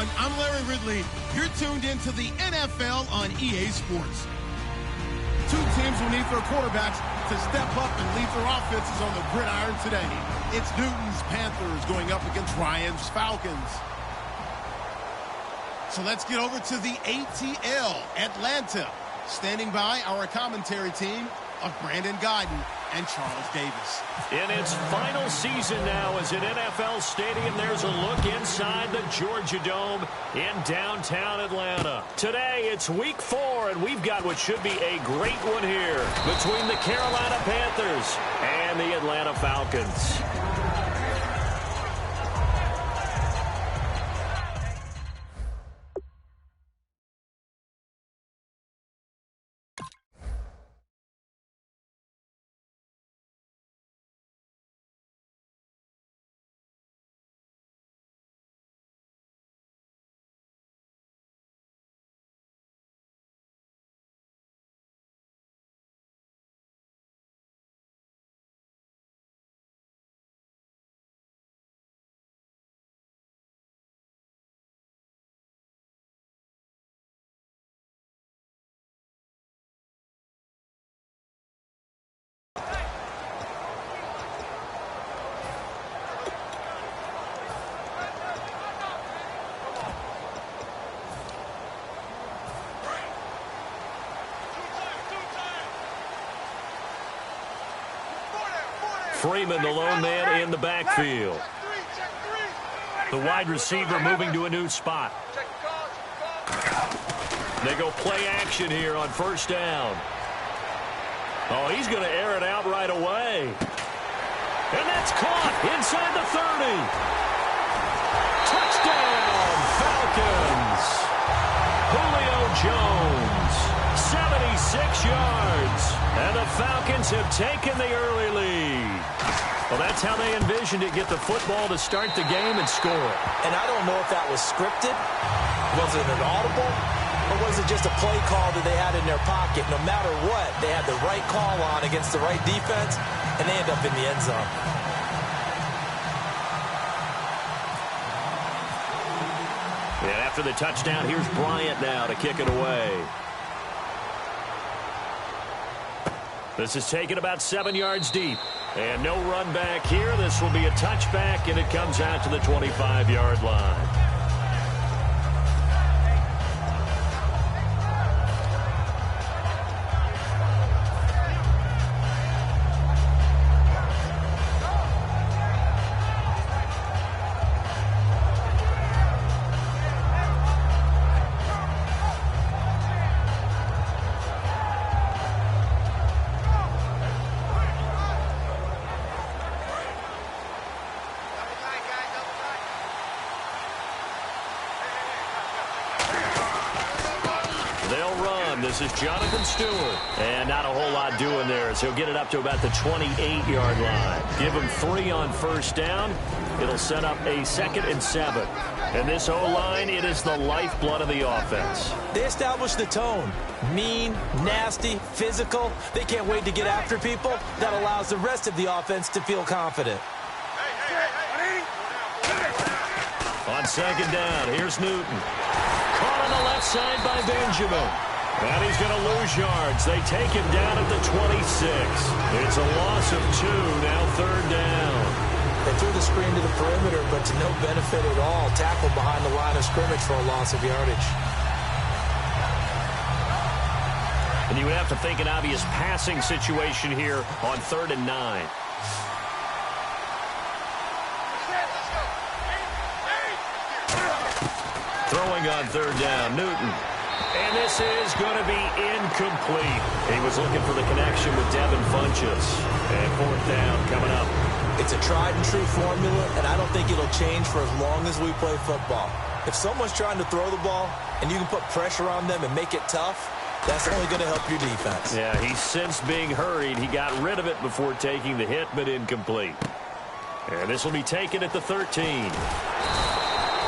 everyone. I'm Larry Ridley. You're tuned into the NFL on EA Sports. Two teams will need their quarterbacks to step up and lead their offenses on the gridiron today. It's Newton's Panthers going up against Ryan's Falcons. So let's get over to the ATL, Atlanta. Standing by our commentary team of Brandon Godden and Charles Davis. In its final season now as an NFL stadium, there's a look inside the Georgia Dome in downtown Atlanta. Today, it's week 4, and we've got what should be a great one here between the Carolina Panthers and the Atlanta Falcons. Freeman, the lone man in the backfield. The wide receiver moving to a new spot. They go play action here on first down. Oh, he's going to air it out right away. And that's caught inside the 30. Touchdown, Falcons. Julio Jones, 76 yards. And the Falcons have taken the early lead. Well, that's how they envisioned it, get the football to start the game and score it. And I don't know if that was scripted. Was it an audible? Or was it just a play call that they had in their pocket? No matter what, they had the right call on against the right defense, and they end up in the end zone. And after the touchdown, here's Bryant now to kick it away. This is taken about 7 yards deep. And no run back here. This will be a touchback, and it comes out to the 25-yard line. This is Jonathan Stewart. And not a whole lot doing there, so he'll get it up to about the 28-yard line. Give him 3 on first down. It'll set up a 2nd and 7. And this O-line, it is the lifeblood of the offense. They establish the tone. Mean, nasty, physical. They can't wait to get after people. That allows the rest of the offense to feel confident. On 2nd down, here's Newton. Caught on the left side by Benjamin. And he's going to lose yards. They take him down at the 26. It's a loss of 2, now 3rd down. They threw the screen to the perimeter, but to no benefit at all. Tackled behind the line of scrimmage for a loss of yardage. And you would have to think an obvious passing situation here on 3rd and 9. Throwing on 3rd down, Newton. And this is going to be incomplete. He was looking for the connection with Devin Funchess. And 4th down coming up. It's a tried-and-true formula, and I don't think it'll change for as long as we play football. If someone's trying to throw the ball and you can put pressure on them and make it tough, that's only going to help your defense. Yeah, he's since being hurried. He got rid of it before taking the hit, but incomplete. And this will be taken at the 13.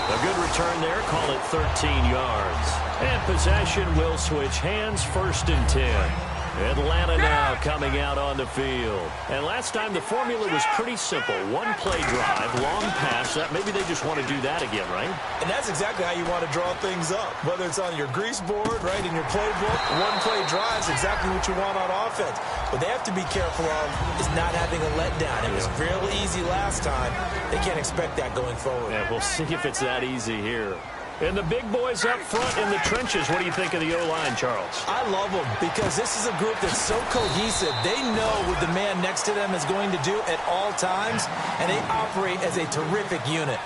A good return there. Call it 13 yards. And possession will switch hands. 1st and 10. Atlanta now coming out on the field. And last time the formula was pretty simple. One play drive, long pass. Maybe they just want to do that again, right? And that's exactly how you want to draw things up. Whether it's on your grease board, right, in your playbook, one play drive is exactly what you want on offense. What they have to be careful of is not having a letdown. It was real easy last time. They can't expect that going forward. Yeah, we'll see if it's that easy here. And the big boys up front in the trenches. What do you think of the O-line, Charles? I love them because this is a group that's so cohesive. They know what the man next to them is going to do at all times, and they operate as a terrific unit.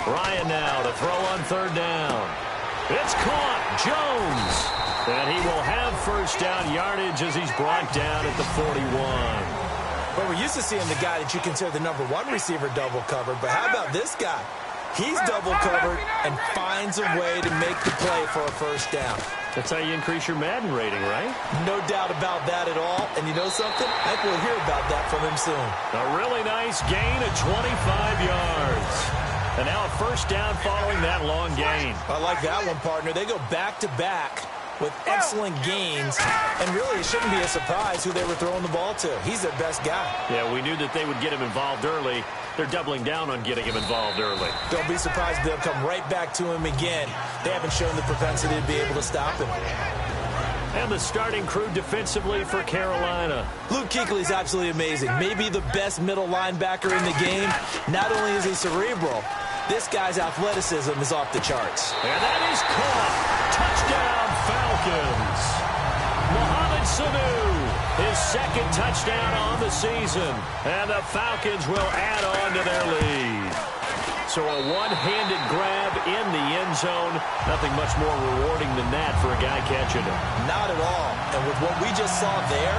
Ryan now to throw on third down. It's caught. Jones. And he will have first down yardage as he's brought down at the 41. Well, we're used to seeing the guy that you consider the #1 receiver double covered, but how about this guy? He's double covered and finds a way to make the play for a first down. That's how you increase your Madden rating, right? No doubt about that at all. And you know something? I think we'll hear about that from him soon. A really nice gain of 25 yards. And now a first down following that long gain. I like that one, partner. They go back-to-back with excellent gains, and really it shouldn't be a surprise who they were throwing the ball to. He's their best guy. Yeah, we knew that they would get him involved early. They're doubling down on getting him involved early. Don't be surprised if they'll come right back to him again. They haven't shown the propensity to be able to stop him. And the starting crew defensively for Carolina. Luke Kuechly's absolutely amazing. Maybe the best middle linebacker in the game. Not only is he cerebral, this guy's athleticism is off the charts. And that is caught. Touchdown, Falcons. Mohamed Sanu, his second touchdown on the season. And the Falcons will add on to their lead. So a one-handed grab in the end zone. Nothing much more rewarding than that for a guy catching it. Not at all. And with what we just saw there,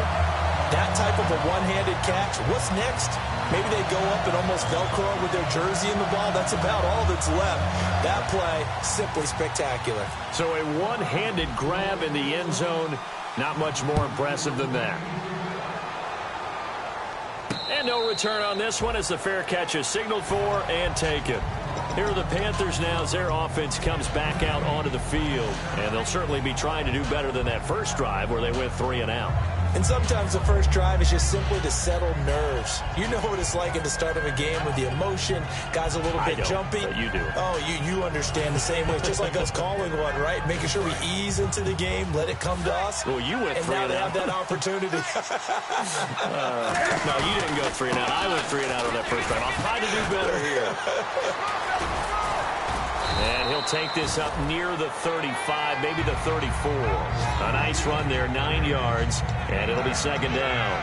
that type of a one-handed catch, what's next? Maybe they go up and almost Velcro with their jersey in the ball. That's about all that's left. That play, simply spectacular. So a one-handed grab in the end zone, not much more impressive than that. And no return on this one as the fair catch is signaled for and taken. Here are the Panthers now as their offense comes back out onto the field. And they'll certainly be trying to do better than that first drive where they went 3 and out. And sometimes the first drive is just simply to settle nerves. You know what it's like at the start of a game with the emotion. Guys a little bit jumpy. You do. Oh, you understand the same way. It's just like us calling one, right? Making sure we ease into the game, let it come to us. Well, you went 3 and out. And now they have that opportunity. No, you didn't go 3 and out. I went 3 and out on that first drive. I'll try to do better here. And he'll take this up near the 35, maybe the 34. A nice run there, 9 yards, and it'll be second down.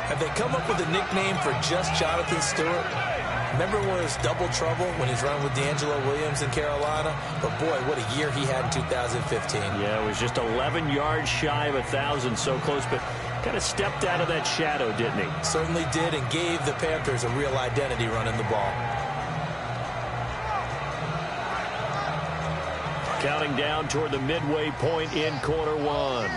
Have they come up with a nickname for just Jonathan Stewart? Remember when it was double trouble when he's running with D'Angelo Williams in Carolina? But boy, what a year he had in 2015. Yeah, it was just 11 yards shy of 1,000, so close, but kind of stepped out of that shadow, didn't he? Certainly did, and gave the Panthers a real identity running the ball. Counting down toward the midway point in quarter one.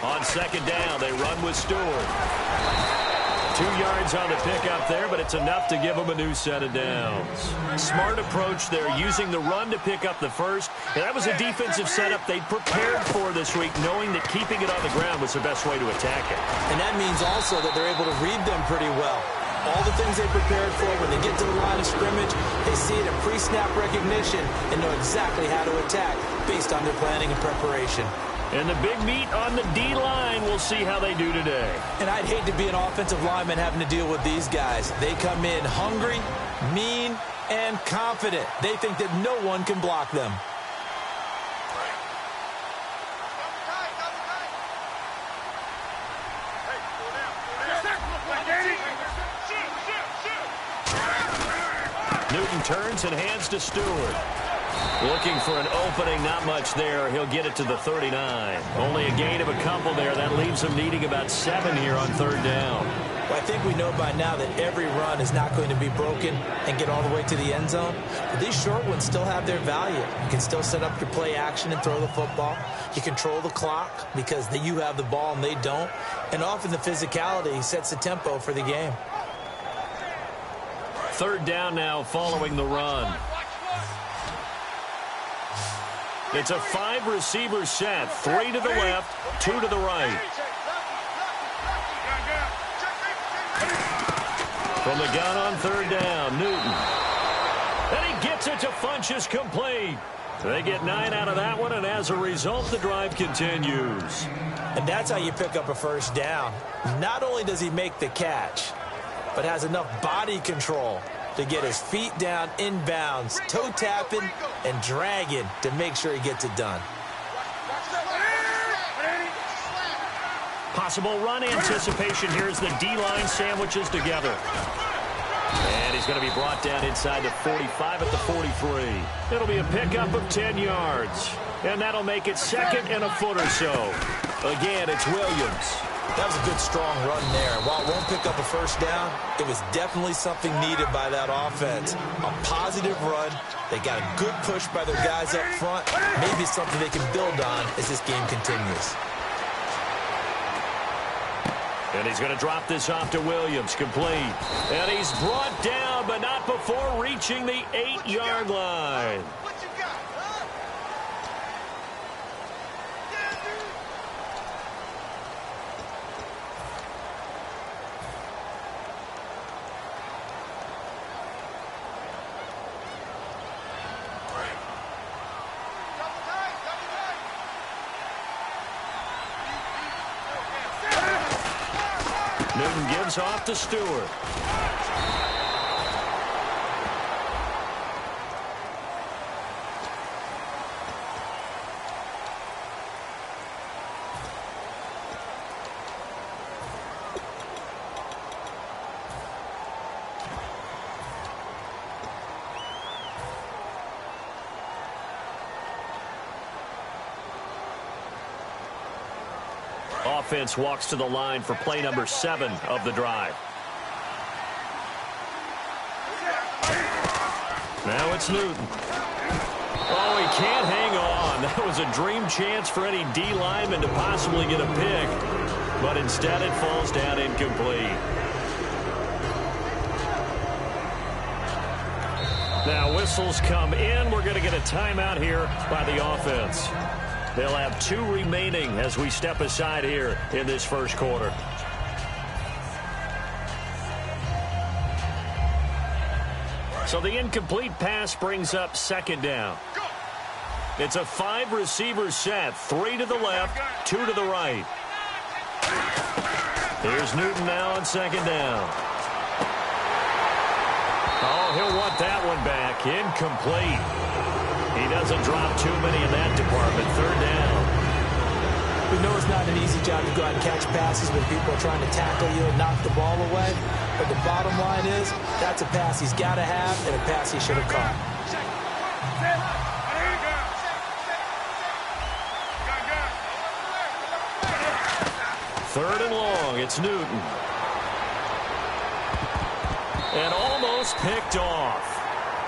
On second down, they run with Stewart. 2 yards on the pickup there, but it's enough to give them a new set of downs. Smart approach there, using the run to pick up the first. And that was a defensive setup they prepared for this week, knowing that keeping it on the ground was the best way to attack it. And that means also that they're able to read them pretty well. All the things they prepared for, when they get to the line of scrimmage, they see it in pre-snap recognition and know exactly how to attack based on their planning and preparation. And the big meat on the D-line, we'll see how they do today. And I'd hate to be an offensive lineman having to deal with these guys. They come in hungry, mean, and confident. They think that no one can block them. Newton turns and hands to Stewart. Looking for an opening, not much there. He'll get it to the 39. Only a gain of a couple there. That leaves him needing about 7 here on third down. Well, I think we know by now that every run is not going to be broken and get all the way to the end zone. But these short ones still have their value. You can still set up your play action and throw the football. You control the clock because you have the ball and they don't. And often the physicality sets the tempo for the game. Third down now following the run. It's a 5-receiver set. 3 to the left, 2 to the right. From the gun on third down, Newton. And he gets it to Funchess complete. They get 9 out of that one, and as a result, the drive continues. And that's how you pick up a first down. Not only does he make the catch, but has enough body control to get his feet down inbounds, toe tapping and dragging to make sure he gets it done. Possible run anticipation. Here's the D-line sandwiches together. And he's going to be brought down inside the 45 at the 43. It'll be a pickup of 10 yards. And that'll make it second and a foot or so. Again, it's Williams. That was a good, strong run there. While it won't pick up a first down, it was definitely something needed by that offense. A positive run. They got a good push by their guys up front. Maybe something they can build on as this game continues. And he's going to drop this off to Williams, complete. And he's brought down, but not before reaching the 8-yard line. Newton gives off to Stewart. Offense walks to the line for play number 7 of the drive. Now it's Newton. Oh, he can't hang on. That was a dream chance for any D lineman to possibly get a pick. But instead it falls down incomplete. Now whistles come in. We're going to get a timeout here by the offense. They'll have 2 remaining as we step aside here in this first quarter. So the incomplete pass brings up second down. It's a 5-receiver set. 3 to the left, 2 to the right. Here's Newton now on second down. Oh, he'll want that one back. Incomplete. He doesn't drop too many in that department. Third down. We know it's not an easy job to go out and catch passes when people are trying to tackle you and knock the ball away. But the bottom line is, that's a pass he's got to have and a pass he should have caught. Third and long. It's Newton. And almost picked off.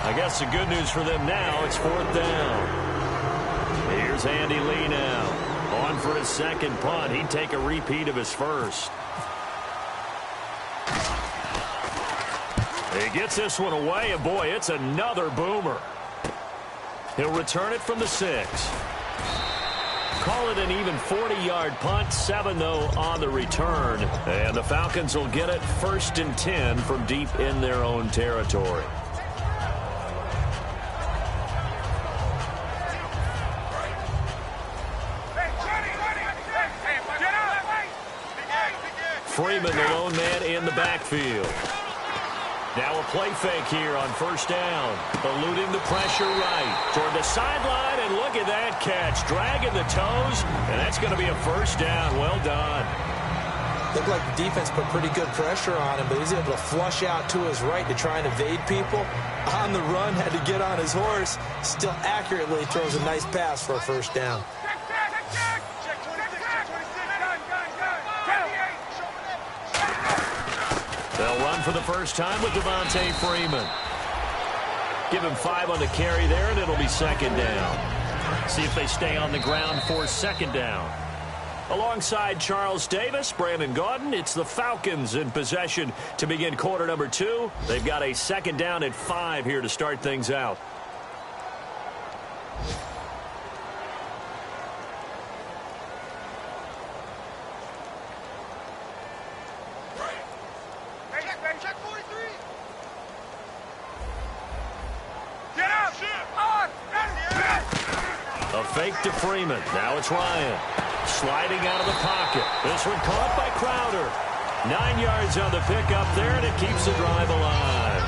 I guess the good news for them now, it's fourth down. Here's Andy Lee now. On for his second punt. He'd take a repeat of his first. He gets this one away, and boy, it's another boomer. He'll return it from the 6. Call it an even 40-yard punt. 7, though, on the return. And the Falcons will get it 1st and 10 from deep in their own territory. Freeman, the lone man in the backfield. Now a play fake here on first down. Eluding the pressure right toward the sideline, and look at that catch. Dragging the toes, and that's going to be a first down. Well done. Looked like the defense put pretty good pressure on him, but he was able to flush out to his right to try and evade people. On the run, had to get on his horse. Still accurately throws a nice pass for a first down. They'll run for the first time with Devontae Freeman. Give him 5 on the carry there, and it'll be second down. See if they stay on the ground for second down. Alongside Charles Davis, Brandon Gaudin, it's the Falcons in possession to begin quarter number 2. They've got a second down at 5 here to start things out. Check 43. A fake to Freeman. Now it's Ryan. Sliding out of the pocket. This one caught by Crowder. 9 yards on the pickup there, and it keeps the drive alive.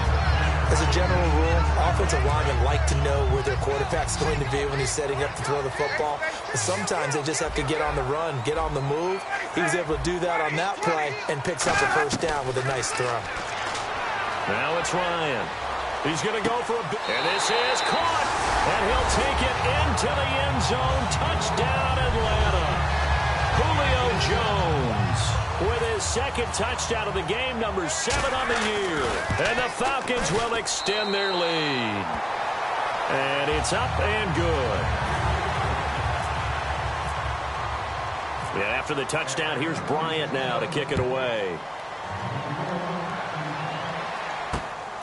As a general rule, offensive linemen like to know where their quarterback's going to be when he's setting up to throw the football. But sometimes they just have to get on the run, get on the move. He was able to do that on that play and picks up a first down with a nice throw. Now it's Ryan. He's going to go for a big, and this is caught, and he'll take it into the end zone. Touchdown, Atlanta. Julio Jones with his second touchdown of the game, number 7 on the year. And the Falcons will extend their lead. And it's up and good. Yeah, after the touchdown, here's Bryant now to kick it away.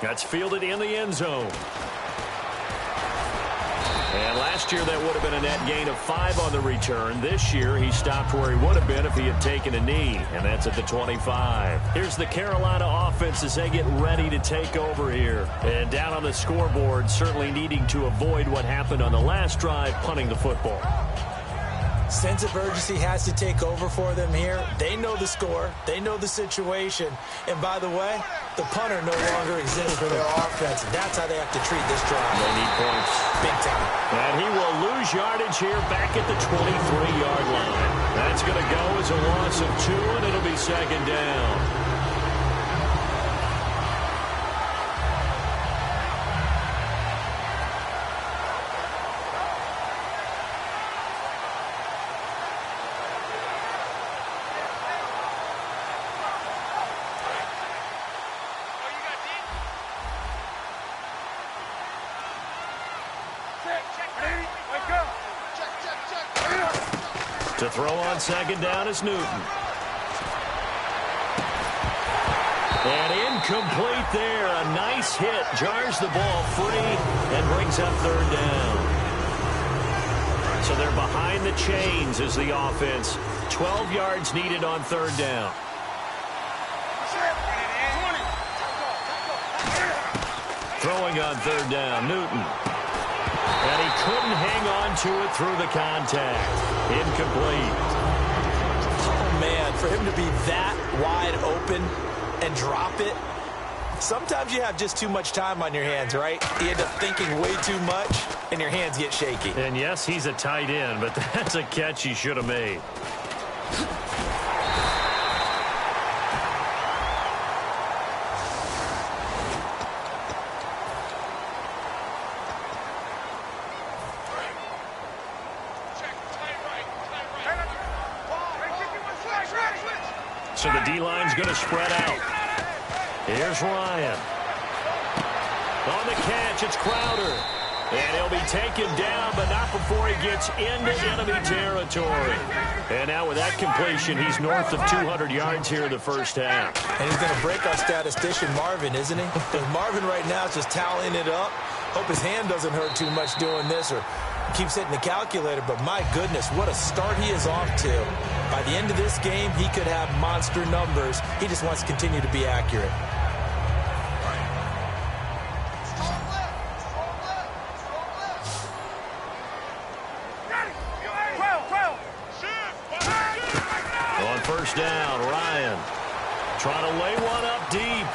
That's fielded in the end zone. And last year, that would have been a net gain of 5 on the return. This year, he stopped where he would have been if he had taken a knee, and that's at the 25. Here's the Carolina offense as they get ready to take over here. And down on the scoreboard, certainly needing to avoid what happened on the last drive, punting the football. Sense of urgency has to take over for them here. They know the score. They know the situation. And by the way, the punter no longer exists for their offense. And that's how they have to treat this drive. They need points. Big time. And he will lose yardage here back at the 23-yard line. That's going to go as a loss of 2, and it'll be second down. To throw on second down is Newton. And incomplete there. A nice hit. Jars the ball free and brings up third down. So they're behind the chains as the offense. 12 yards needed on third down. Throwing on third down, Newton. And he couldn't hang on to it through the contact. Incomplete. Oh, man, for him to be that wide open and drop it, sometimes you have just too much time on your hands, right? You end up thinking way too much, and your hands get shaky. And, yes, he's a tight end, but that's a catch he should have made. So the D-line's going to spread out. Here's Ryan. On the catch, it's Crowder. And he'll be taken down, but not before he gets into enemy territory. And now with that completion, he's north of 200 yards here in the first half. And he's going to break our statistician, Marvin, isn't he? Because Marvin right now is just tallying it up. Hope his hand doesn't hurt too much doing this or keeps hitting the calculator. But my goodness, what a start he is off to. By the end of this game, he could have monster numbers. He just wants to continue to be accurate. On first down, Ryan trying to lay one up deep.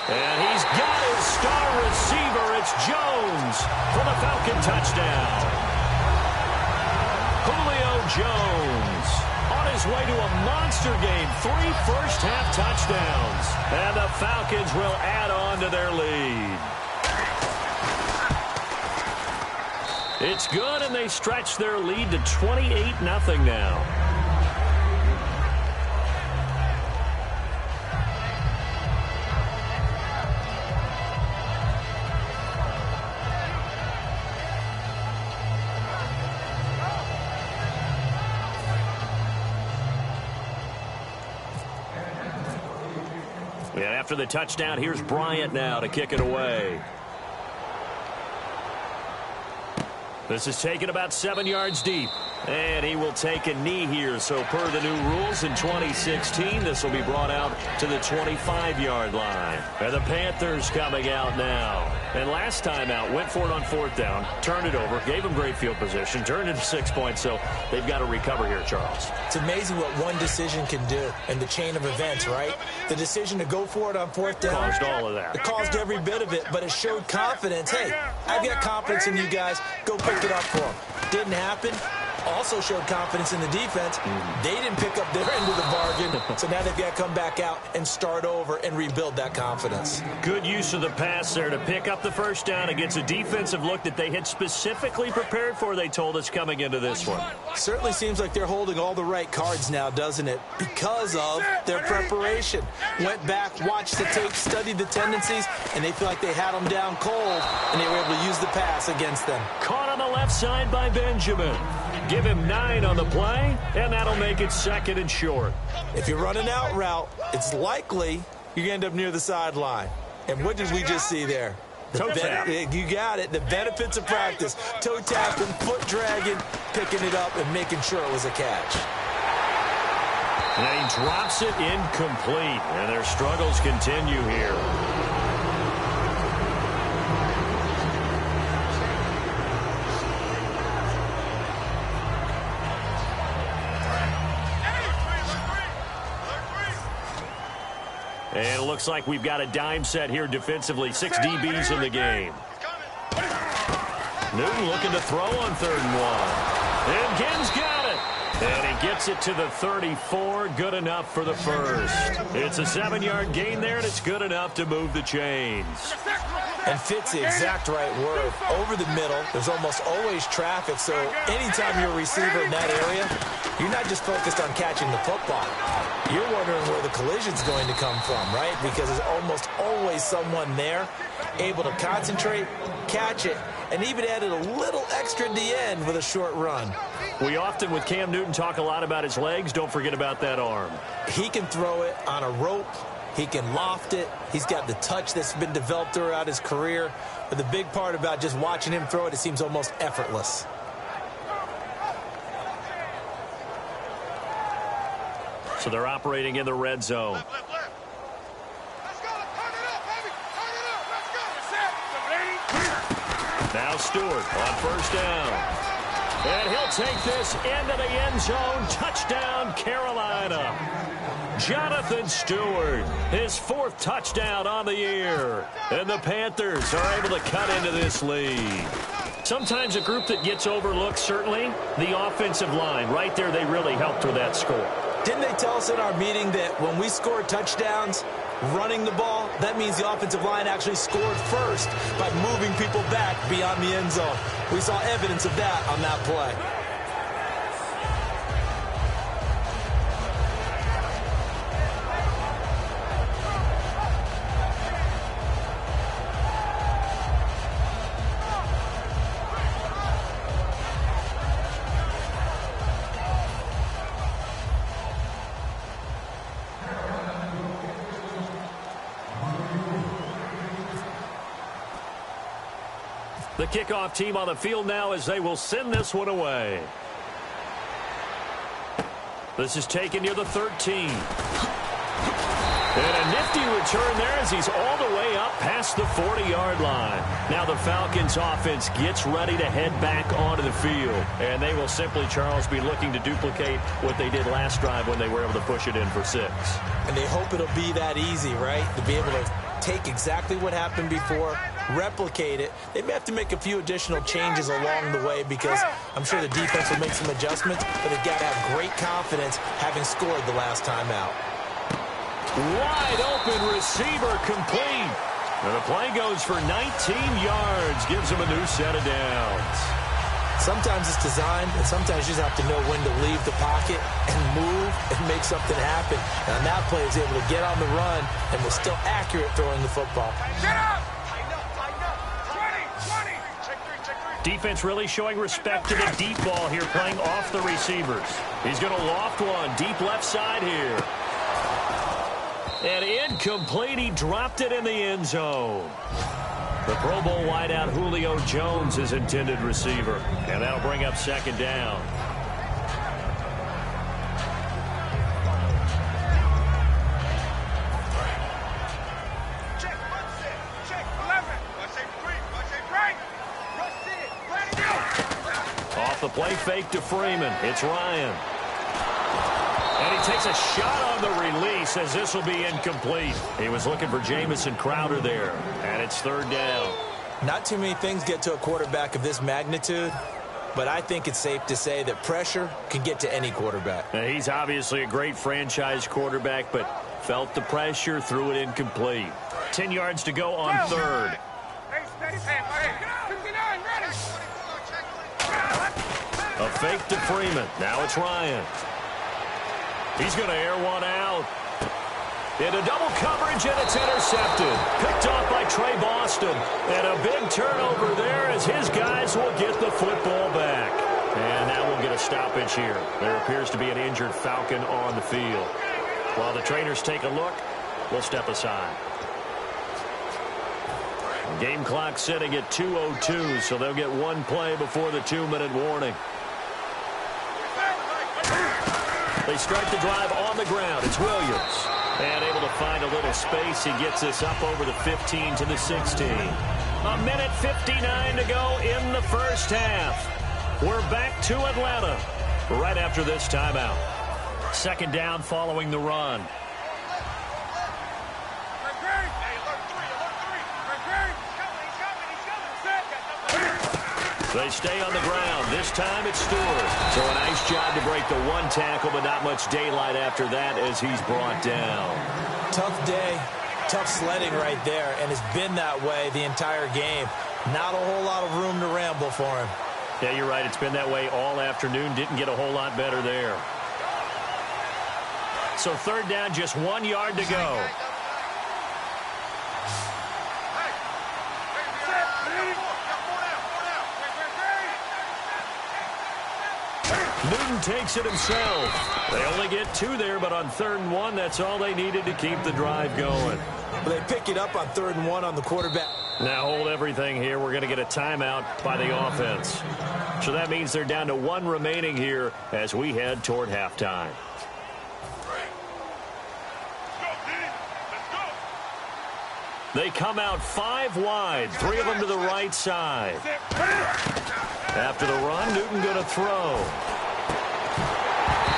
And he's got his star receiver. It's Jones for the Falcon touchdown. Julio Jones on his way to a monster game. 3 first-half touchdowns. And the Falcons will add on to their lead. It's good, and they stretch their lead to 28-0 now. And after the touchdown, here's Bryant now to kick it away. This is taken about 7 yards deep. And he will take a knee here. So per the new rules in 2016, this will be brought out to the 25-yard line. And the Panthers coming out now. And last time out, went for it on 4th down, turned it over, gave them great field position, turned it 6 points. So they've got to recover here, Charles. It's amazing what one decision can do in the chain of events, right? The decision to go for it on 4th down. Caused all of that. It caused every bit of it, but it showed confidence. Hey, I've got confidence in you guys. Go pick it up for them. Didn't happen. Also showed confidence in the defense. They didn't pick up their end of the bargain, so now they've got to come back out and start over and rebuild that confidence. Good use of the pass there to pick up the first down against a defensive look that they had specifically prepared for, they told us, coming into this one. Certainly seems like they're holding all the right cards now, doesn't it? Because of their preparation. Went back, watched the tape, studied the tendencies, and they feel like they had them down cold, and they were able to use the pass against them. Caught on the left side by Benjamin. Give him 9 on the play, and that'll make it 2nd and short. If you're running out route, it's likely you end up near the sideline. And what did we just see there? Toe tap. You got it. The benefits of practice. Toe tapping, foot dragging, picking it up, and making sure it was a catch. And he drops it incomplete, and their struggles continue here. And it looks like we've got a dime set here defensively. 6 DBs in the game. Newton looking to throw on 3rd and 1. And Ginn's got it. And he gets it to the 34. Good enough for the first. It's a 7-yard gain there, and it's good enough to move the chains. And fits the exact right word. Over the middle, there's almost always traffic, so anytime you're a receiver in that area, you're not just focused on catching the football. You're wondering where the collision's going to come from, right? Because there's almost always someone there able to concentrate, catch it, and even added a little extra at the end with a short run. We often, with Cam Newton, talk a lot about his legs. Don't forget about that arm. He can throw it on a rope. He can loft it. He's got the touch that's been developed throughout his career. But the big part about just watching him throw it, it seems almost effortless. So they're operating in the red zone. Let's go. Turn it up, baby. Turn it up. Let's go. Now Stewart on 1st down. And he'll take this into the end zone. Touchdown, Carolina. Jonathan Stewart, his 4th touchdown on the year. And the Panthers are able to cut into this lead. Sometimes a group that gets overlooked, certainly, the offensive line. Right there, they really helped with that score. Didn't they tell us in our meeting that when we score touchdowns running the ball, that means the offensive line actually scored first by moving people back beyond the end zone? We saw evidence of that on that play. The kickoff team on the field now as they will send this one away. This is taken near the 13. And a nifty return there as he's all the way up past the 40-yard line. Now the Falcons offense gets ready to head back onto the field. And they will simply, Charles, be looking to duplicate what they did last drive when they were able to push it in for 6. And they hope it'll be that easy, right? To be able to take exactly what happened before, replicate it. They may have to make a few additional changes along the way because I'm sure the defense will make some adjustments, but they've got to have great confidence having scored the last time out. Wide open receiver complete. And the play goes for 19 yards, gives them a new set of downs. Sometimes it's designed, and sometimes you just have to know when to leave the pocket and move and make something happen. And on that play, he was able to get on the run and was still accurate throwing the football. Get up! 20. Check three. Defense really showing respect to the deep ball here, playing off the receivers. He's going to loft one, deep left side here. And incomplete. He dropped it in the end zone. The Pro Bowl wideout Julio Jones is intended receiver. And that'll bring up second down. Off the play fake to Freeman. It's Ryan. And he takes a shot on the release as this will be incomplete. He was looking for Jamison Crowder there. And it's third down. Not too many things get to a quarterback of this magnitude, but I think it's safe to say that pressure can get to any quarterback. Now, he's obviously a great franchise quarterback, but felt the pressure, threw it incomplete. 10 yards to go on third. A fake to Freeman. Now it's Ryan. He's going to air one out. Into double coverage, and it's intercepted. Picked off by Trey Boston. And a big turnover there as his guys will get the football back. And now we'll get a stoppage here. There appears to be an injured Falcon on the field. While the trainers take a look, we'll step aside. Game clock sitting at 2:02, so they'll get one play before the 2-minute warning. They start the drive on the ground. It's Williams. And able to find a little space. He gets us up over the 15 to the 16. A minute 59 to go in the first half. We're back to Atlanta right after this timeout. Second down following the run. They stay on the ground. This time it's Stewart. So a nice job to break the one tackle, but not much daylight after that as he's brought down. Tough day, tough sledding right there, and it's been that way the entire game. Not a whole lot of room to ramble for him. Yeah, you're right. It's been that way all afternoon. Didn't get a whole lot better there. So third down, just 1 yard to go. Newton takes it himself. They only get 2 there, but on 3rd and 1, that's all they needed to keep the drive going. Well, they pick it up on 3rd and 1 on the quarterback. Now hold everything here. We're going to get a timeout by the offense. So that means they're down to 1 remaining here as we head toward halftime. They come out 5 wide, 3 of them to the right side. After the run, Newton going to throw.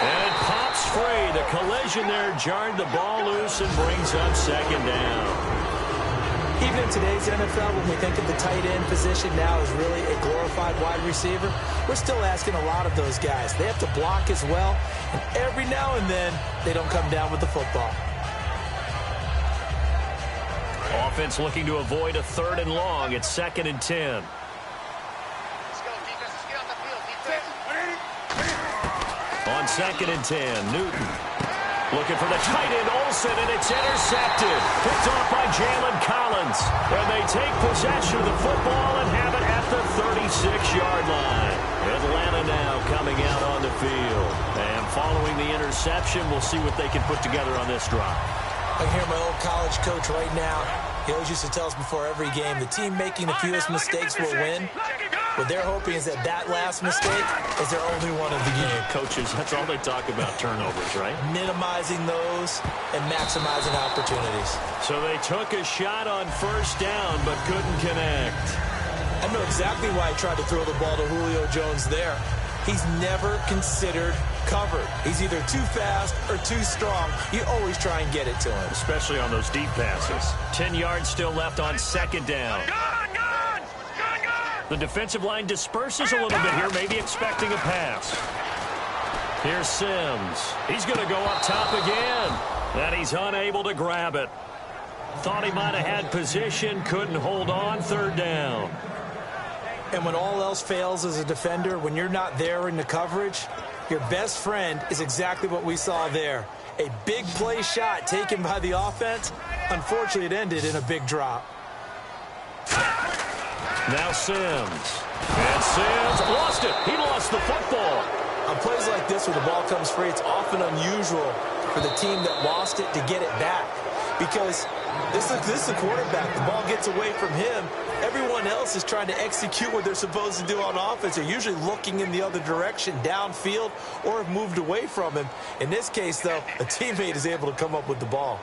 And it pops free. The collision there jarred the ball loose and brings up second down. Even in today's NFL, when we think of the tight end position now as really a glorified wide receiver, we're still asking a lot of those guys. They have to block as well, and every now and then, they don't come down with the football. Offense looking to avoid a 3rd and long. It's 2nd and 10. On 2nd and 10, Newton looking for the tight end, Olsen, and it's intercepted. Picked off by Jalen Collins. And they take possession of the football and have it at the 36-yard line. Atlanta now coming out on the field. And following the interception, we'll see what they can put together on this drive. I hear my old college coach right now. He always used to tell us before every game, the team making the fewest mistakes will win. What they're hoping is that that last mistake is their only one of the game. Coaches, that's all they talk about, turnovers, right? Minimizing those and maximizing opportunities. So they took a shot on 1st down but couldn't connect. I know exactly why I tried to throw the ball to Julio Jones there. He's never considered covered. He's either too fast or too strong. You always try and get it to him. Especially on those deep passes. 10 yards still left on 2nd down. The defensive line disperses a little bit here, maybe expecting a pass. Here's Sims. He's going to go up top again. And he's unable to grab it. Thought he might have had position, couldn't hold on, 3rd down. And when all else fails as a defender, when you're not there in the coverage, your best friend is exactly what we saw there. A big play shot taken by the offense. Unfortunately, it ended in a big drop. Now Sims. And Sims lost it. He lost the football. On plays like this where the ball comes free, it's often unusual for the team that lost it to get it back. because this is the quarterback. The ball gets away from him. Everyone else is trying to execute what they're supposed to do on offense. They're usually looking in the other direction, downfield, or have moved away from him. In this case, though, a teammate is able to come up with the ball.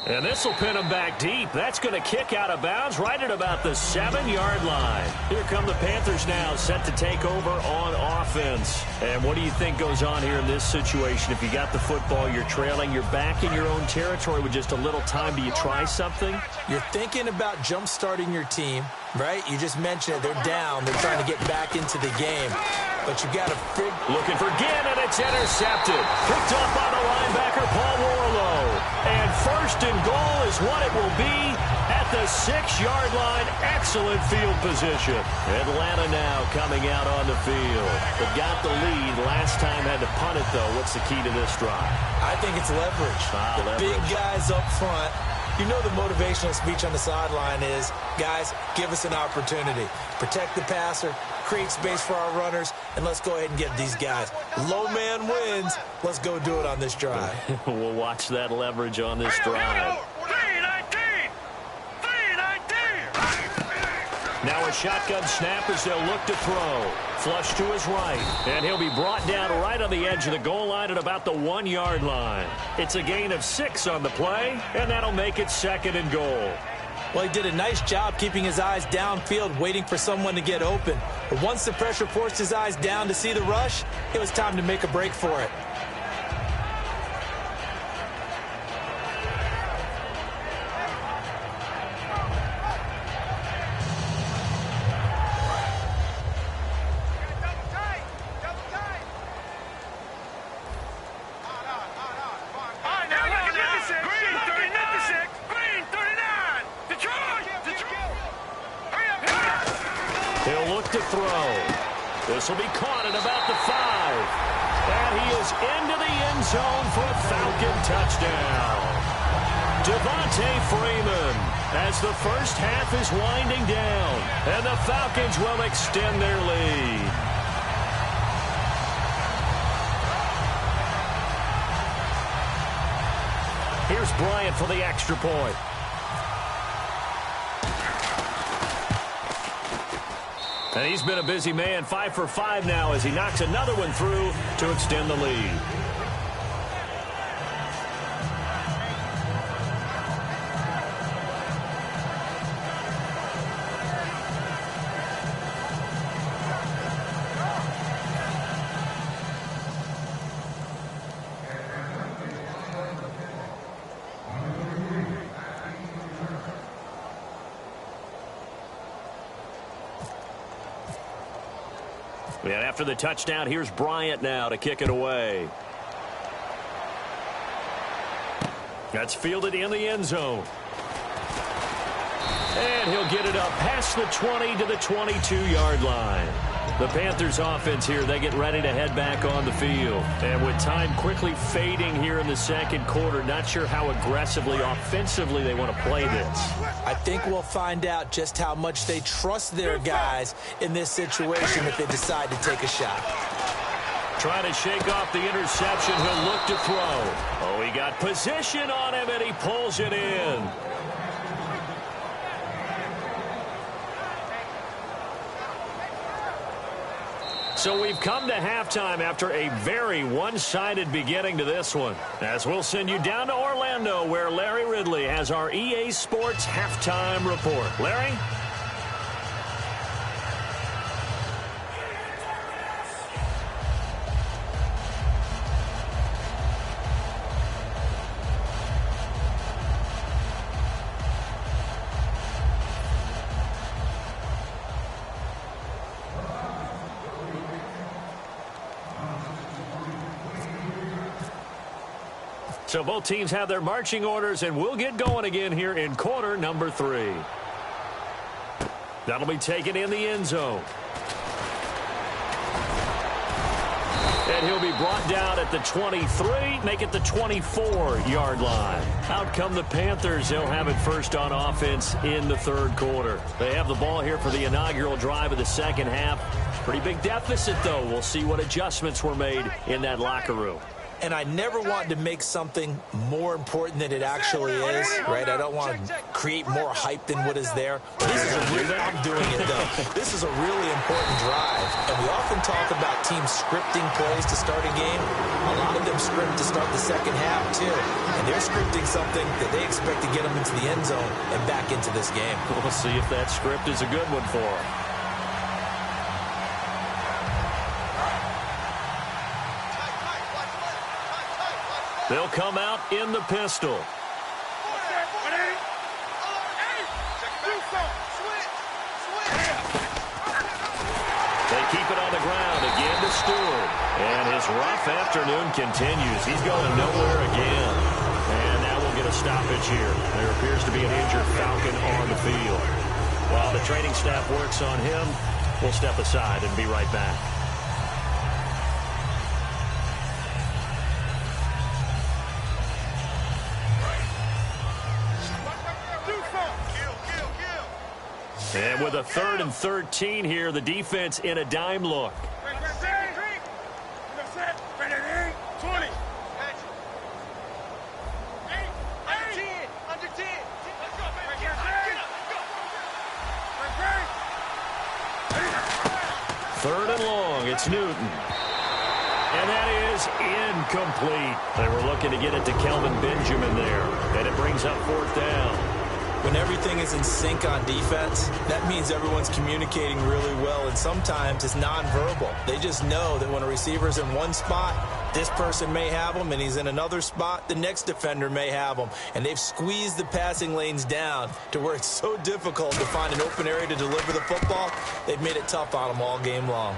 And this will pin him back deep. That's going to kick out of bounds right at about the 7-yard line. Here come the Panthers now, set to take over on offense. And what do you think goes on here in this situation? If you got the football, you're trailing, you're back in your own territory with just a little time. Do you try something? You're thinking about jump-starting your team, right? You just mentioned it. They're down. They're trying to get back into the game. But you got to looking for Ginn, and it's intercepted. Picked up by the linebacker, Paul Warlow. And first and goal is what it will be at the 6-yard line. Excellent field position. Atlanta now coming out on the field. They got the lead. Last time had to punt it, though. What's the key to this drive? I think it's leverage. Big guys up front. You know the motivational speech on the sideline is, guys, give us an opportunity. Protect the passer, create space for our runners, and let's go ahead and get these guys. Low man wins. Let's go do it on this drive. We'll watch that leverage on this drive. Now a shotgun snap as they'll look to throw. Flush to his right. And he'll be brought down right on the edge of the goal line at about the 1-yard line. It's a gain of 6 on the play, and that'll make it 2nd and goal. Well, he did a nice job keeping his eyes downfield, waiting for someone to get open. But once the pressure forced his eyes down to see the rush, it was time to make a break for it. He'll look to throw. This will be caught at about the 5. And he is into the end zone for a Falcon touchdown. Devontae Freeman as the first half is winding down. And the Falcons will extend their lead. Here's Bryant for the extra point. And he's been a busy man, 5 for 5 now as he knocks another one through to extend the lead. And after the touchdown, here's Bryant now to kick it away. That's fielded in the end zone. And he'll get it up past the 20 to the 22-yard line. The Panthers offense here, they get ready to head back on the field. And with time quickly fading here in the second quarter, not sure how aggressively, offensively they want to play this. I think we'll find out just how much they trust their guys in this situation if they decide to take a shot. Trying to shake off the interception, he'll look to throw. Oh, he got position on him, and he pulls it in. So we've come to halftime after a very one-sided beginning to this one. As we'll send you down to Orlando, where Larry Ridley has our EA Sports halftime report. Larry? So both teams have their marching orders, and we'll get going again here in quarter number 3. That'll be taken in the end zone. And he'll be brought down at the 23, make it the 24-yard line. Out come the Panthers. They'll have it first on offense in the third quarter. They have the ball here for the inaugural drive of the second half. Pretty big deficit, though. We'll see what adjustments were made in that locker room. And I never want to make something more important than it actually is, right? I don't want to create more hype than what is there. I'm doing it, though. This is a really important drive. And we often talk about teams scripting plays to start a game. A lot of them script to start the second half, too. And they're scripting something that they expect to get them into the end zone and back into this game. We'll see if that script is a good one for them. They'll come out in the pistol. They keep it on the ground again to Stewart. And his rough afternoon continues. He's going nowhere again. And now we'll get a stoppage here. There appears to be an injured Falcon on the field. While the training staff works on him, we'll step aside and be right back. And with a 3rd and 13 here, the defense in a dime look. Third and long, it's Newton. And that is incomplete. They were looking to get it to Kelvin Benjamin there. And it brings up 4th down. When everything is in sync on defense, that means everyone's communicating really well, and sometimes it's nonverbal. They just know that when a receiver's in one spot, this person may have him, and he's in another spot, the next defender may have him. And they've squeezed the passing lanes down to where it's so difficult to find an open area to deliver the football. They've made it tough on them all game long.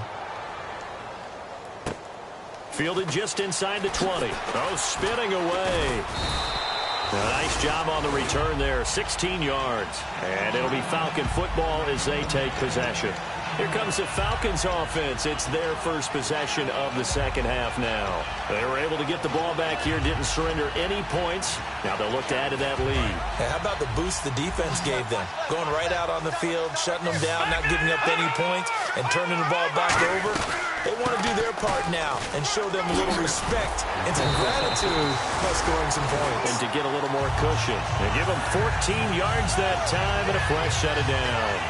Fielded just inside the 20. Oh, spinning away. A nice job on the return there, 16 yards. And it'll be Falcon football as they take possession. Here comes the Falcons offense. It's their first possession of the second half now. They were able to get the ball back here, didn't surrender any points. Now they'll look to add to that lead. Hey, how about the boost the defense gave them? Going right out on the field, shutting them down, not giving up any points, and turning the ball back over. They want to do their part now and show them a little respect and some gratitude by scoring some points. And to get a little more cushion. They give them 14 yards that time and a fresh set of downs.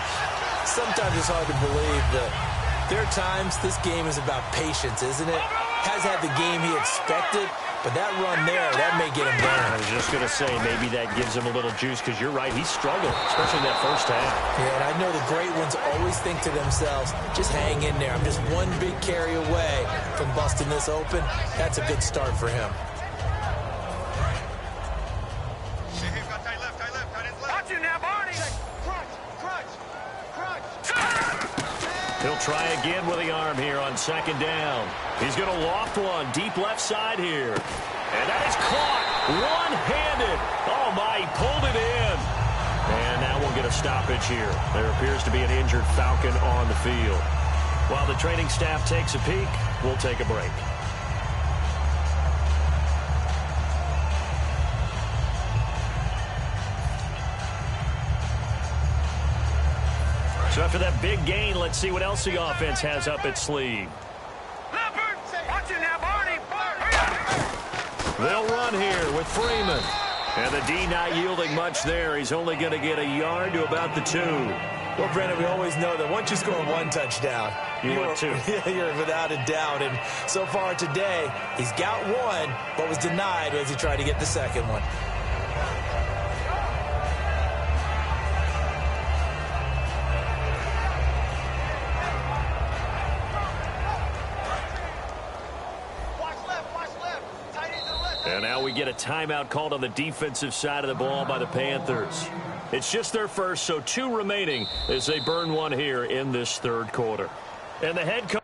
Sometimes it's hard to believe that there are times this game is about patience, isn't it? Has had the game he expected, but that run there, that may get him down. I was just going to say, maybe that gives him a little juice, because you're right, he struggled, especially in that first half. Yeah, and I know the great ones always think to themselves, just hang in there. I'm just one big carry away from busting this open. That's a good start for him. He'll try again with the arm here on second down. He's going to loft one deep left side here. And that is caught one-handed. Oh, my, he pulled it in. And now we'll get a stoppage here. There appears to be an injured Falcon on the field. While the training staff takes a peek, we'll take a break. So after that big gain, let's see what else the offense has up its sleeve. They'll run here with Freeman. And the D not yielding much there. He's only going to get a yard to about the 2. Well, Brandon, we always know that once you score one touchdown, you're 2. You're without a doubt. And so far today, he's got one, but was denied as he tried to get the second one. And now we get a timeout called on the defensive side of the ball by the Panthers. It's just their first, so 2 remaining as they burn one here in this third quarter. And the head coach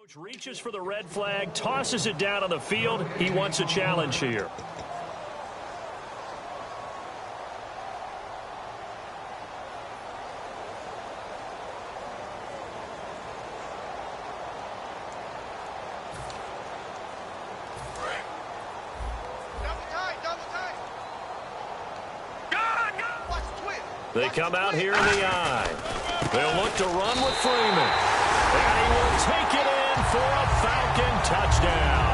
Coach reaches for the red flag, tosses it down on the field. He wants a challenge here. They come out here in the eye. They'll look to run with Freeman. And he will take it in for a Falcon touchdown.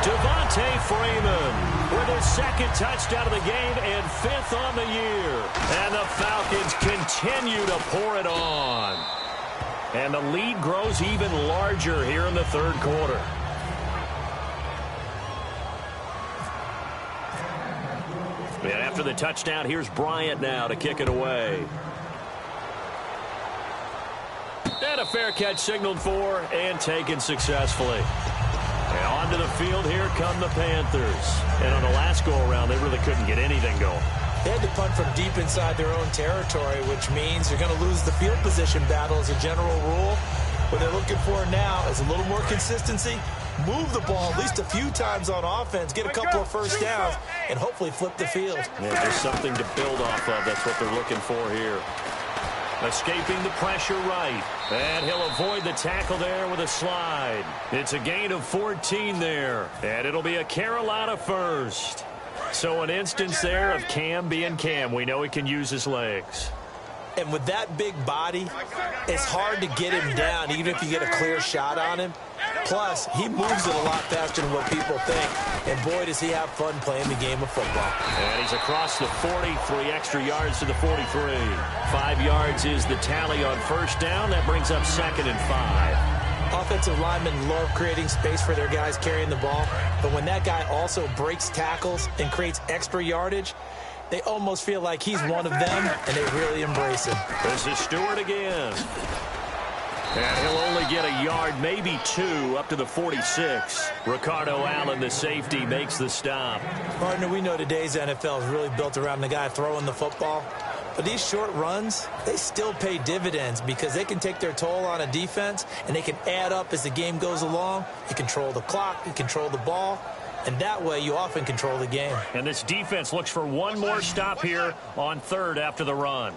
Devontae Freeman with his second touchdown of the game and 5th on the year. And the Falcons continue to pour it on. And the lead grows even larger here in the third quarter. And after the touchdown, here's Bryant now to kick it away. And a fair catch signaled for and taken successfully. And onto the field, here come the Panthers. And on the last go-around, they really couldn't get anything going. They had to punt from deep inside their own territory, which means you're going to lose the field position battle as a general rule. What they're looking for now is a little more consistency. Move the ball at least a few times on offense, get a couple of first downs, and hopefully flip the field. Yeah, just something to build off of. That's what they're looking for here. Escaping the pressure right. And he'll avoid the tackle there with a slide. It's a gain of 14 there. And it'll be a Carolina first. So an instance there of Cam being Cam. We know he can use his legs. And with that big body, it's hard to get him down, even if you get a clear shot on him. Plus, he moves it a lot faster than what people think. And boy, does he have fun playing the game of football. And he's across the 40, 3 extra yards to the 43. 5 yards is the tally on first down. That brings up 2nd and 5. Offensive linemen love creating space for their guys carrying the ball. But when that guy also breaks tackles and creates extra yardage, they almost feel like he's one of them, and they really embrace him. This is Stewart again. And he'll only get a yard, maybe 2, up to the 46. Ricardo Allen, the safety, makes the stop. Partner, we know today's NFL is really built around the guy throwing the football. But these short runs, they still pay dividends because they can take their toll on a defense, and they can add up as the game goes along. You control the clock, you control the ball. And that way, you often control the game. And this defense looks for one more stop here on 3rd after the run.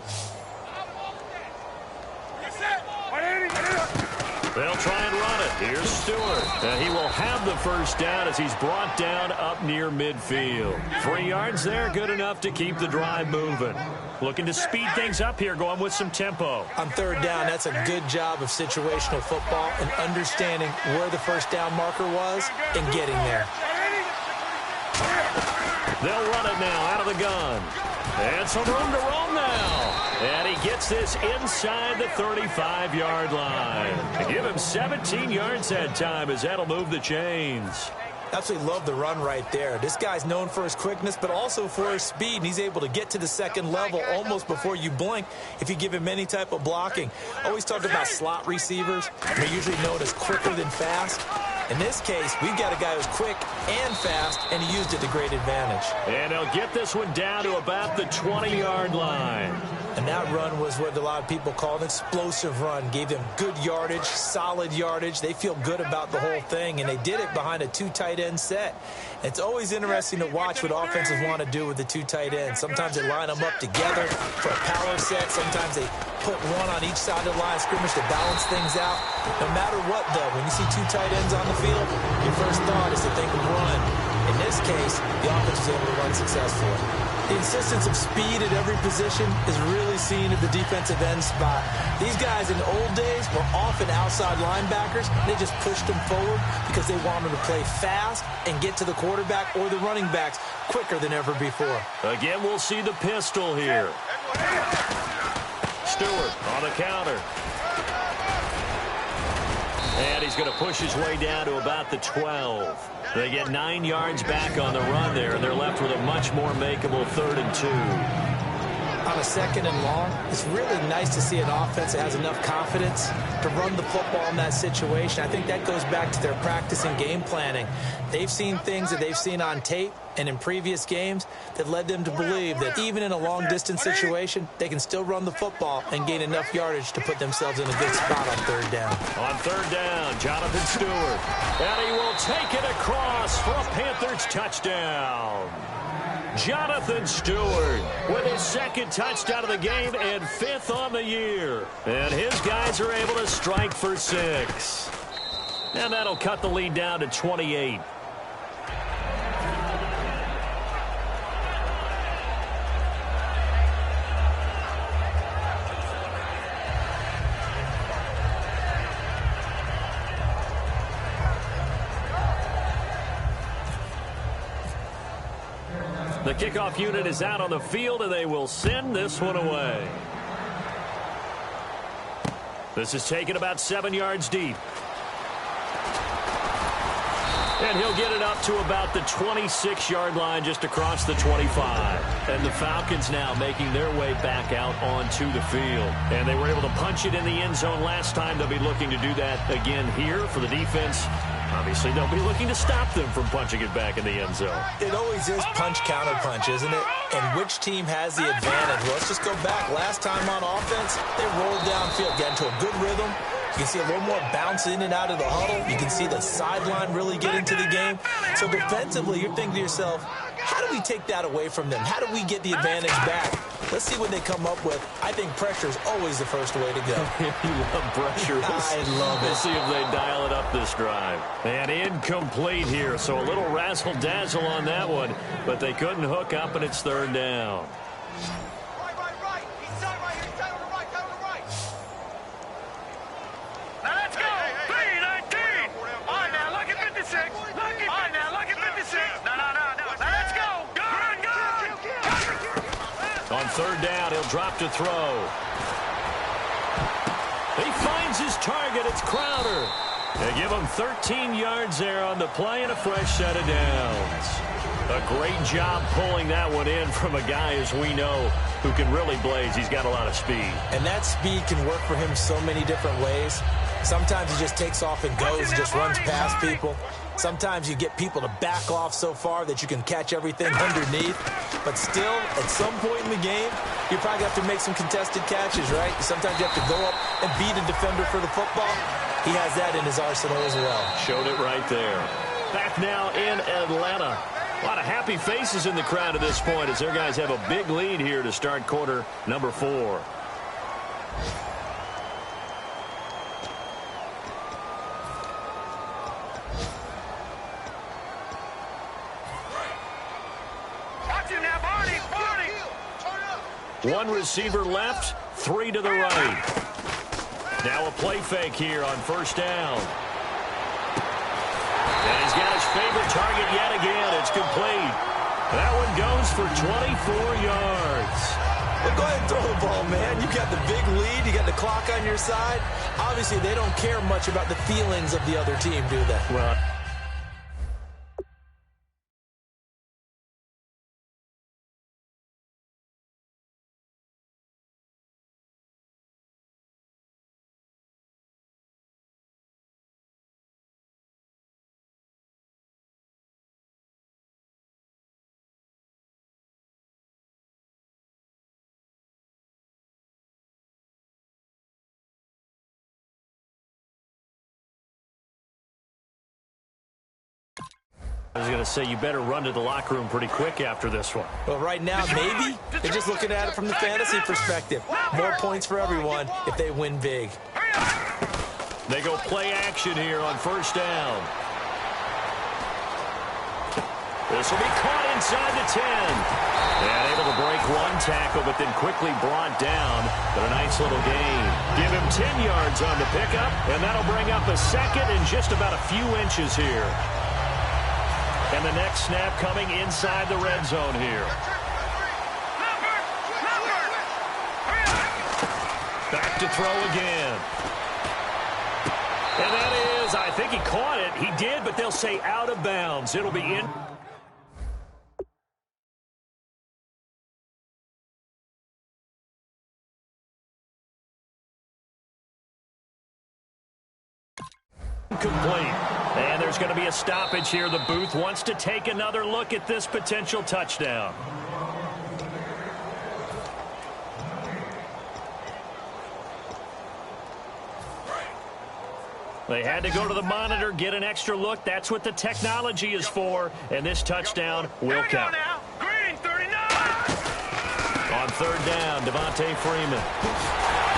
They'll try and run it. Here's Stewart. And he will have the first down as he's brought down up near midfield. 3 yards there, good enough to keep the drive moving. Looking to speed things up here, going with some tempo. On 3rd down, that's a good job of situational football and understanding where the first down marker was and getting there. They'll run it now out of the gun. And some room to roam now. And he gets this inside the 35-yard line. Give him 17 yards that time as that'll move the chains. Absolutely love the run right there. This guy's known for his quickness, but also for his speed, and he's able to get to the 2nd level almost before you blink if you give him any type of blocking. Always talk about slot receivers. They're usually known as quicker than fast. In this case, we've got a guy who's quick and fast, and he used it to great advantage. And he'll get this one down to about the 20-yard line. And that run was what a lot of people call an explosive run. Gave them good yardage, solid yardage. They feel good about the whole thing, and they did it behind a 2 tight end set. It's always interesting to watch what offenses want to do with the 2 tight ends. Sometimes they line them up together for a power set. Sometimes they put one on each side of the line of scrimmage to balance things out. No matter what, though, when you see 2 tight ends on the field, your first thought is to think of run. In this case, the offense was able to run successfully. The insistence of speed at every position is really seen at the defensive end spot. These guys in the old days were often outside linebackers. They just pushed them forward because they wanted to play fast and get to the quarterback or the running backs quicker than ever before. Again, we'll see the pistol here. Stewart on the counter. And he's going to push his way down to about the 12. They get 9 yards back on the run there, and they're left with a much more makeable 3rd and 2. on a 2nd and long, it's really nice to see an offense that has enough confidence to run the football in that situation. I think that goes back to their practice and game planning. They've seen things that they've seen on tape and in previous games that led them to believe that even in a long-distance situation, they can still run the football and gain enough yardage to put themselves in a good spot on 3rd down. On 3rd down, Jonathan Stewart. And he will take it across for a Panthers touchdown. Jonathan Stewart with his 2nd touchdown of the game and 5th on the year. And his guys are able to strike for 6. And that'll cut the lead down to 28. The kickoff unit is out on the field, and they will send this one away. This is taken about 7 yards deep. And he'll get it up to about the 26-yard line, just across the 25. And the Falcons now making their way back out onto the field. And they were able to punch it in the end zone last time. They'll be looking to do that again here for the defense. Obviously, they'll be looking to stop them from punching it back in the end zone. It always is punch-counter-punch, isn't it? And which team has the advantage? Well, let's just go back. Last time on offense, they rolled downfield, got into a good rhythm. You can see a little more bounce in and out of the huddle. You can see the sideline really get into the game. So defensively, you're thinking to yourself, how do we take that away from them? How do we get the advantage back? Let's see what they come up with. I think pressure is always the first way to go. You love pressure. I love it. Let's see if they dial it up this drive. And incomplete here, so a little razzle-dazzle on that one, but they couldn't hook up, and it's 3rd down. Right. He's tight right here. He's tight on the right. Tight on the right. Now let's go. 3-19. All right, now look at 56. All right, now look at 56. No. Now let's go. Go. On 3rd down, he'll drop to throw. He finds his target. It's Crowder. They give him 13 yards there on the play and a fresh set of downs. A great job pulling that one in from a guy, as we know, who can really blaze. He's got a lot of speed. And that speed can work for him so many different ways. Sometimes he just takes off and goes, just runs past people. Sometimes you get people to back off so far that you can catch everything underneath. But still, at some point in the game, you probably have to make some contested catches, right? Sometimes you have to go up and beat a defender for the football. He has that in his arsenal as well. Showed it right there. Back now in Atlanta. A lot of happy faces in the crowd at this point as their guys have a big lead here to start quarter number 4. One receiver left, 3 to the right. Now a play fake here on 1st down. And he's got his favorite target yet again. It's complete. That one goes for 24 yards. Well, go ahead and throw the ball, man. You got the big lead. You got the clock on your side. Obviously, they don't care much about the feelings of the other team, do they? Well, I was going to say, you better run to the locker room pretty quick after this one. Well, right now, maybe. They're just looking at it from the fantasy perspective. More points for everyone if they win big. They go play action here on 1st down. This will be caught inside the 10. And able to break one tackle, but then quickly brought down. But a nice little gain. Give him 10 yards on the pickup, and that'll bring up a 2nd and just about a few inches here. And the next snap coming inside the red zone here. Back to throw again. And that is, I think he caught it. He did, but they'll say out of bounds. It'll be in. Complete. And there's going to be a stoppage here. The booth wants to take another look at this potential touchdown. They had to go to the monitor, get an extra look. That's what the technology is for. And this touchdown will count. Green 39. On third down, Devontae Freeman.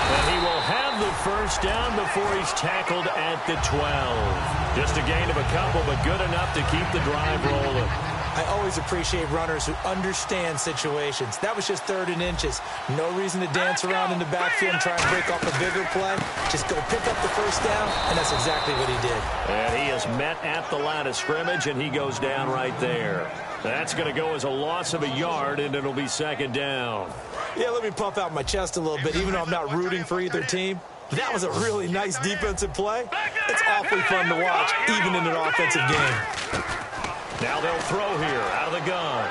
And he will have the first down before he's tackled at the 12. Just a gain of a couple, but good enough to keep the drive rolling. I always appreciate runners who understand situations. That was just 3rd and inches. No reason to dance around in the backfield and try and break off a bigger play. Just go pick up the first down, and that's exactly what he did. And he is met at the line of scrimmage, and he goes down right there. That's going to go as a loss of a yard, and it'll be 2nd down. Yeah, let me puff out my chest a little bit, even though I'm not rooting for either team. That was a really nice defensive play. It's awfully fun to watch, even in an offensive game. Now they'll throw here out of the gun.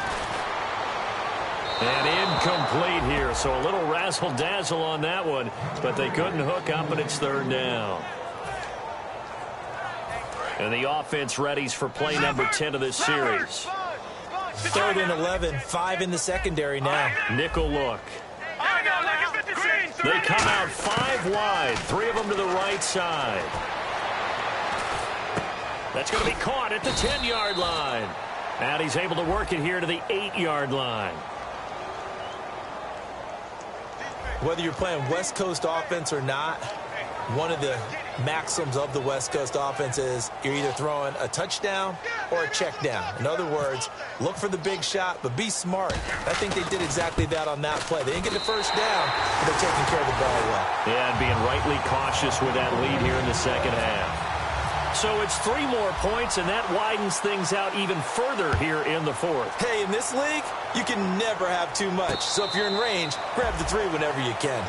And incomplete here, so a little razzle-dazzle on that one, but they couldn't hook up, and it's 3rd down. And the offense readies for play number 10 of this series. 3rd and 11, 5 in the secondary now. Nickel look. They come out 5 wide, 3 of them to the right side. That's going to be caught at the 10-yard line. And he's able to work it here to the 8-yard line. Whether you're playing West Coast offense or not, one of the maxims of the West Coast offense is you're either throwing a touchdown or a check down. In other words, look for the big shot, but be smart. I think they did exactly that on that play. They didn't get the first down, but they're taking care of the ball well. Yeah, and being rightly cautious with that lead here in the second half. So it's 3 more points, and that widens things out even further here in the 4th. Hey, in this league, you can never have too much. So if you're in range, grab the 3 whenever you can.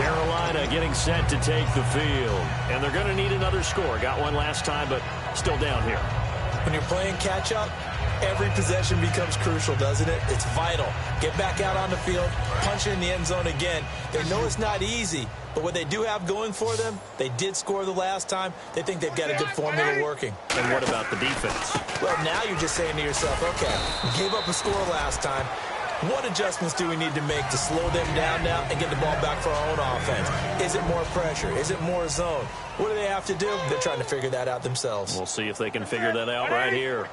Carolina getting set to take the field. And they're going to need another score. Got one last time, but still down here. When you're playing catch-up, every possession becomes crucial, doesn't it? It's vital. Get back out on the field, punch it in the end zone again. They know it's not easy, but what they do have going for them, they did score the last time. They think they've got a good formula working. And what about the defense? Well, now you're just saying to yourself, okay, we gave up a score last time. What adjustments do we need to make to slow them down now and get the ball back for our own offense? Is it more pressure? Is it more zone? What do they have to do? They're trying to figure that out themselves. We'll see if they can figure that out right here.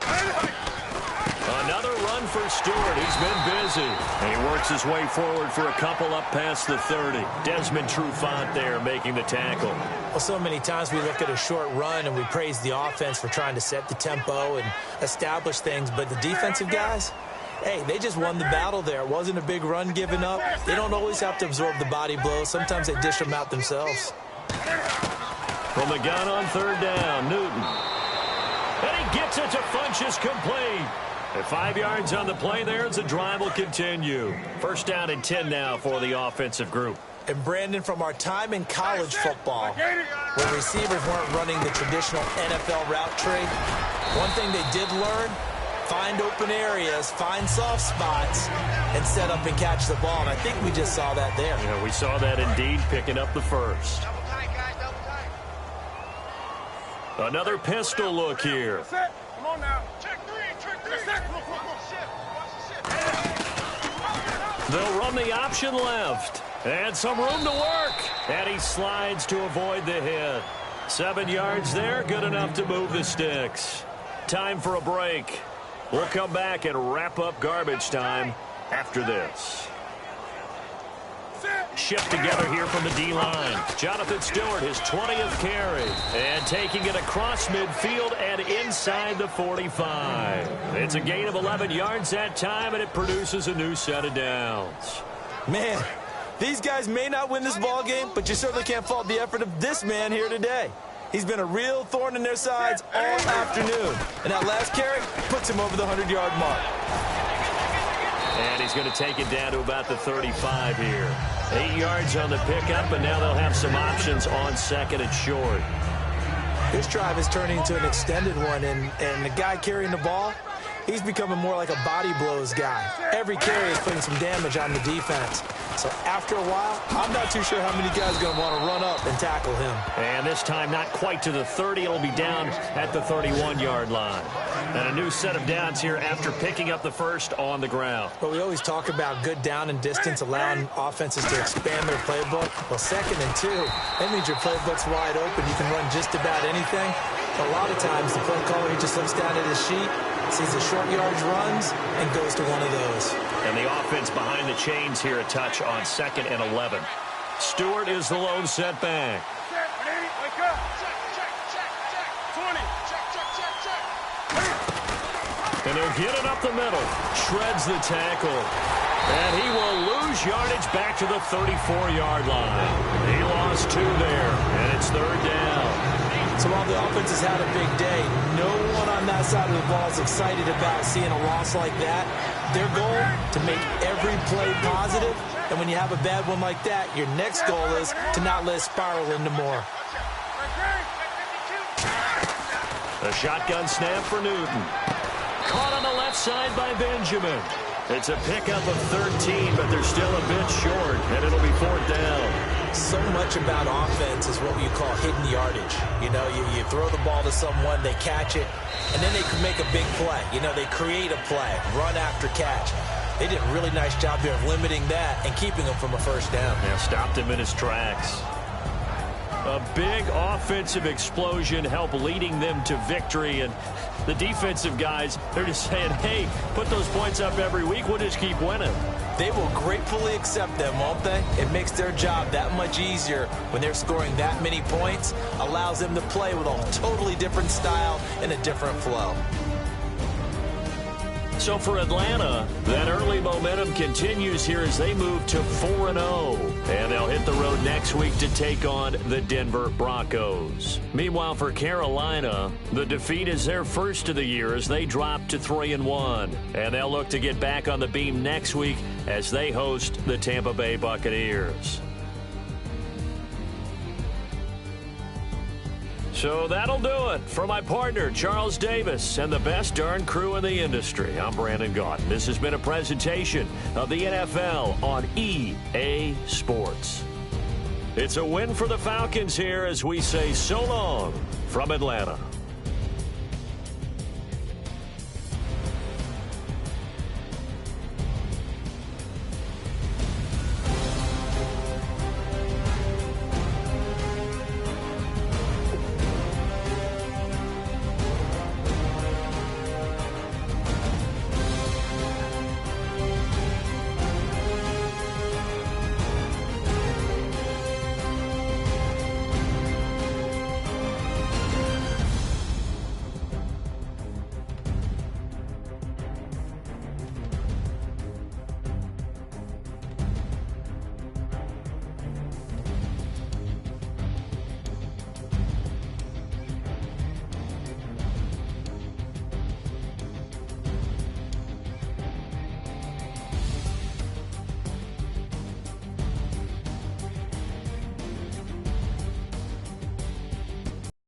Another run for Stewart. He's been busy. And he works his way forward for a couple up past the 30. Desmond Trufant there making the tackle. Well, so many times we look at a short run and we praise the offense for trying to set the tempo and establish things. But the defensive guys, hey, they just won the battle there. It wasn't a big run given up. They don't always have to absorb the body blows. Sometimes they dish them out themselves. From the gun on 3rd down, Newton. And he gets it to Funchess, complete. At 5 yards on the play there as the drive will continue. 1st down and 10 now for the offensive group. And Brandon, from our time in college football, where receivers weren't running the traditional NFL route tree, one thing they did learn, find open areas, find soft spots, and set up and catch the ball. And I think we just saw that there. Yeah, we saw that indeed, picking up the first. Another pistol look here. Come on now. Check 3. They'll run the option left. And some room to work. And he slides to avoid the hit. 7 yards there, good enough to move the sticks. Time for a break. We'll come back and wrap up garbage time after this. Shift together here from the D-line. Jonathan Stewart, his 20th carry. And taking it across midfield and inside the 45. It's a gain of 11 yards that time, and it produces a new set of downs. Man, these guys may not win this ball game, but you certainly can't fault the effort of this man here today. He's been a real thorn in their sides all afternoon. And that last carry puts him over the 100-yard mark. And he's going to take it down to about the 35 here. 8 yards on the pickup, and now they'll have some options on 2nd and short. This drive is turning into an extended one, and the guy carrying the ball, He's becoming more like a body blows guy. Every carry is putting some damage on the defense. So after a while, I'm not too sure how many guys are going to want to run up and tackle him. And this time not quite to the 30. It'll be down at the 31-yard line. And a new set of downs here after picking up the first on the ground. But we always talk about good down and distance, allowing offenses to expand their playbook. Well, 2nd and 2, that means your playbook's wide open. You can run just about anything. A lot of times, the play caller, he just looks down at his sheet, sees the short yardage runs, and goes to one of those. And the offense behind the chains here, a touch on 2nd and 11. Stewart is the lone setback. Wake up. Check. 20. And they'll get it up the middle. Shreds the tackle. And he will lose yardage back to the 34-yard line. He lost 2 there, and it's 3rd down. So while the offense has had a big day, no one on that side of the ball is excited about seeing a loss like that. Their goal, to make every play positive. And when you have a bad one like that, your next goal is to not let it spiral into more. A shotgun snap for Newton. Caught on the left side by Benjamin. It's a pickup of 13, but they're still a bit short, and it'll be 4th down. So much about offense is what you call hidden yardage. You know, you throw the ball to someone, they catch it, and then they can make a big play. You know, they create a play, run after catch. They did a really nice job there of limiting that and keeping him from a 1st down. Yeah, stopped him in his tracks. A big offensive explosion helped leading them to victory, and the defensive guys, they're just saying, hey, put those points up every week, we'll just keep winning. They will gratefully accept them, won't they? It makes their job that much easier when they're scoring that many points, allows them to play with a totally different style and a different flow. So for Atlanta, that early momentum continues here as they move to 4-0. And they'll hit the road next week to take on the Denver Broncos. Meanwhile, for Carolina, the defeat is their first of the year as they drop to 3-1. And they'll look to get back on the beam next week as they host the Tampa Bay Buccaneers. So that'll do it. For my partner, Charles Davis, and the best darn crew in the industry, I'm Brandon Gaudin. This has been a presentation of the NFL on EA Sports. It's a win for the Falcons here as we say so long from Atlanta.